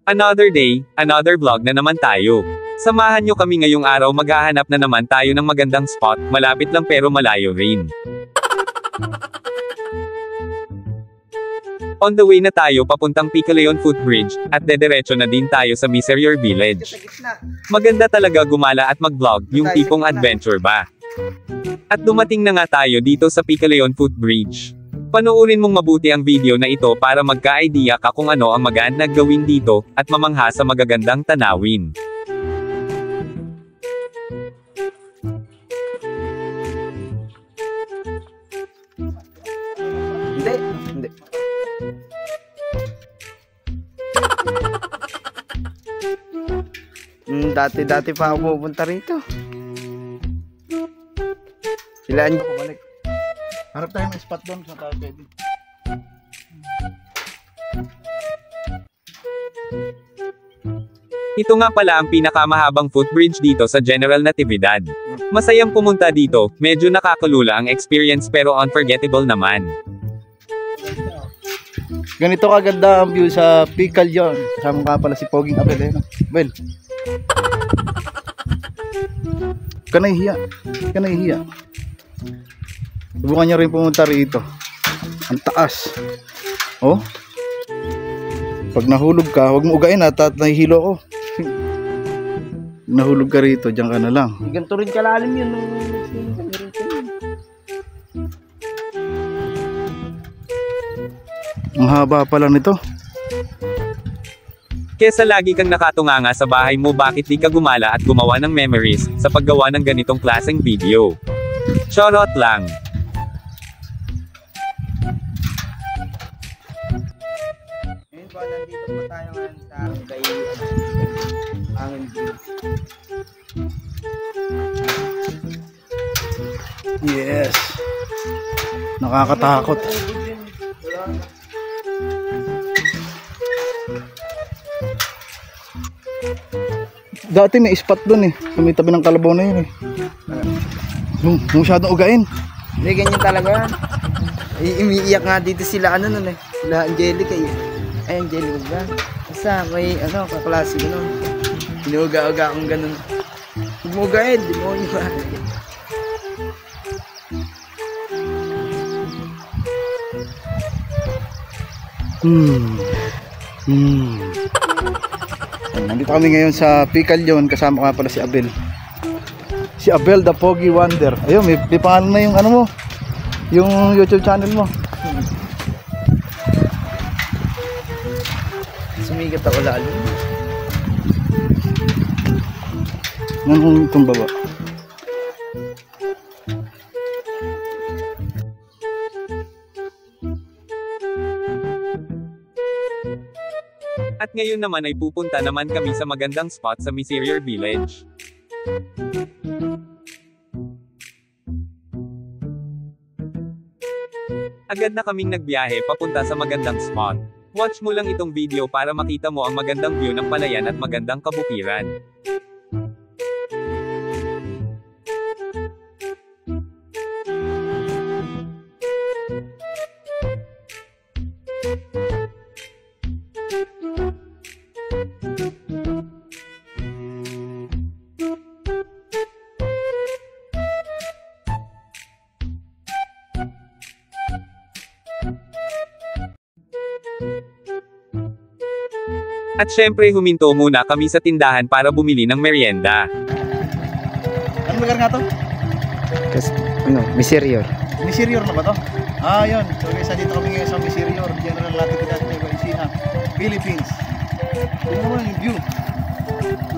Another day, another vlog na naman tayo. Samahan nyo kami ngayong araw, maghahanap na naman tayo ng magandang spot, malapit lang pero malayo rin. On the way na tayo papuntang Picaleon Footbridge, at dediretso na din tayo sa Misery Village. Maganda talaga gumala at mag-vlog, yung tipong adventure ba. At dumating na nga tayo dito sa Picaleon Footbridge. Panoorin mong mabuti ang video na ito para magka-idea ka kung ano ang magaan na gawin dito, at mamangha sa magagandang tanawin. Hindi. Dati pa ako pupunta rito. Ilan ko balik. Harap tayo ng spot doon sa tayo pwede. Ito nga pala ang pinakamahabang footbridge dito sa General Natividad. Masayang pumunta dito, medyo nakakalula ang experience pero unforgettable naman. Ganito kaganda ang view sa Picaleon. Kasama nga pala si Poging Abel. Well, kanahihiya. Subukan nyo rin pumunta rito. Ang taas. Oh. Pag nahulog ka, huwag mo ugain at nahihilo ko. Nahulog ka rito, diyan ka na lang. Ganito rin kalalim yun. Ang haba pala nito. Kesa lagi kang nakatunganga sa bahay mo, bakit di ka gumala at gumawa ng memories sa paggawa ng ganitong klaseng video? Charot lang. Ngayon po, nandito po tayo ngayon sa Angin Beach. Yes. Nakakatakot. Dati may spot doon eh. Sa may tabi ng kalabaw na yun eh. Masyadong ugain. Hindi, ganyan talaga. Umiiyak nga dito sila, ano nun eh. Sila Angelica eh. Ay, Angelica ba? Basta may, kaklase ko nun. Inuuga-uga akong ganun. Huwag mo ugain, di mo iba. Nandito kami ngayon sa Picaleon, kasama ka pala si Abel. Si Abel the Pogi Wonder. Ayun, may pangalan na yung ano mo, yung YouTube channel mo. Sumigat ako lalo. Nandun itong baba. At ngayon naman ay pupunta naman kami sa magandang spot sa Misery Village. Agad na kaming nagbiyahe papunta sa magandang spot. Watch mo lang itong video para makita mo ang magandang view ng palayan at magandang kabukiran. At syempre huminto muna kami sa tindahan para bumili ng merienda. Anong lugar nga to? Misery. Misery na ba to? Ah, yun. So guys, dito kami ngayon sa Misery, General Natividad, Nueva Ecija, Philippines. Tingnan mo yung view.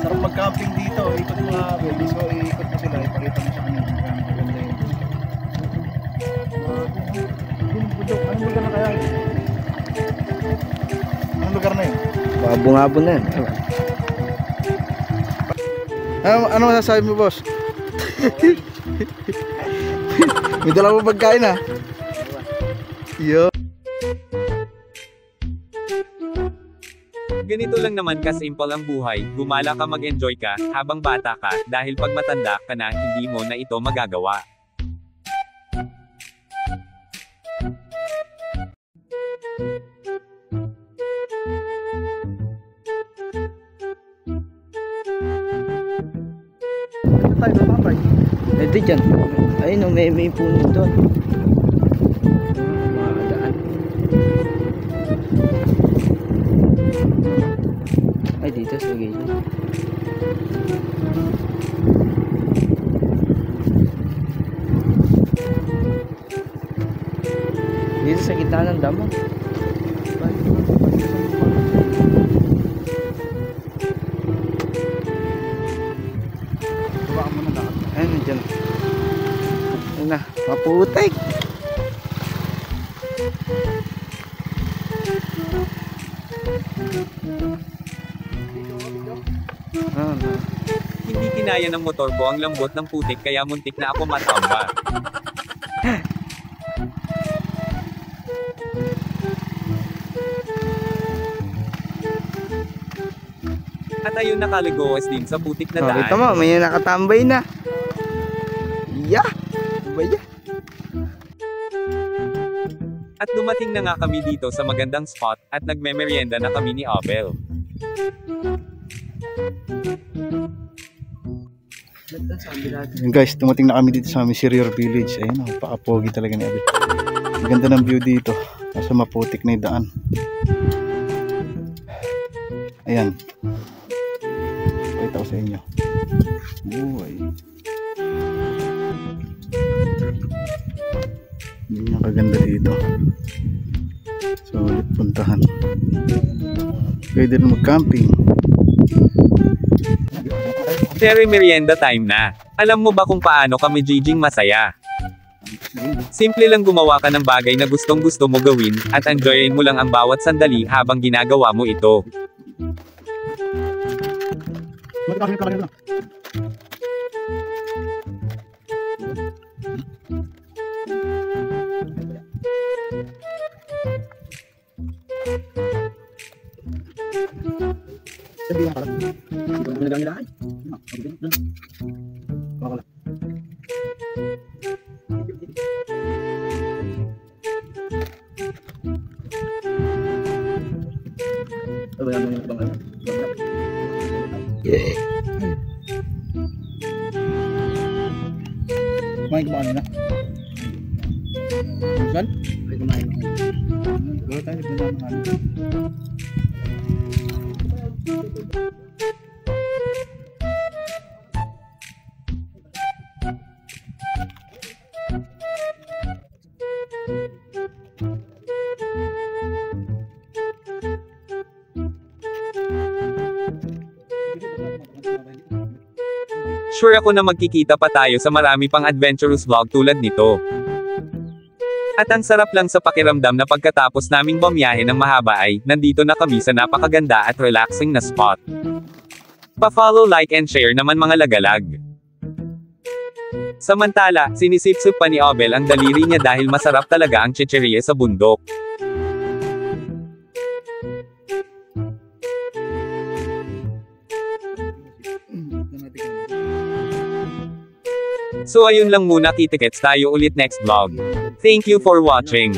Sarap mag-camping dito. Ikot mo nga, baby. So ikot mo sila, ipakita mo sa kanila. Maganda yun. Anong lugar na kaya yun? Anong lugar na yun? Mabungabon na yan. Ano masasabi mo, boss? May dala mo pagkain ah. Yo. Ganito lang naman ka-simple ang buhay, gumala ka, mag-enjoy ka, habang bata ka, dahil pag matanda ka na, hindi mo na ito magagawa. tayo, papay. Ito dyan. Ayun o, may puno doon. Magaan. Ay, dito sa gilid. Dito sa gitna ng damo. Baba mo na lahat. Ayun, dyan. Ayun na, maputik. Ah, na. Hindi kinaya ng motor ko ang lambot ng putik kaya muntik na ako matamba. At ayun nakaligowas din sa putik na Oh, daan. ito mo, may nakatambay na. Yeah! Ano ba yan? At dumating na nga kami dito sa magandang spot, at nagmemeryenda na kami ni Abel. Yun guys, dumating na kami dito sa Miserior Village. Ayun, pakapogi talaga ni Abel. Ang ganda ng view dito. Nasa maputik na yung daan. Ayan. Pakita ko sa inyo. Buhay. Hindi niya kaganda dito. So, ulit puntahan. Pwede rin mag-camping. Very merienda time na. Alam mo ba kung paano kami jijing masaya? Simple lang gumawa ka ng bagay na gustong gusto mo gawin, at enjoyin mo lang ang bawat sandali habang ginagawa mo ito. Kumain na. Saan? Kumain na. Gawin tayo, nagpunta na kami. Sure ako na magkikita pa tayo sa marami pang adventurous vlog tulad nito. At ang sarap lang sa pakiramdam na pagkatapos naming bumiyahe ng mahaba ay, nandito na kami sa napakaganda at relaxing na spot. Pa-follow, like and share naman mga lagalag. Samantala, sinisipsip pa ni Abel ang daliri niya dahil masarap talaga ang chicheria sa bundok. So ayun lang muna, kita-kits tayo ulit next vlog. Thank you for watching.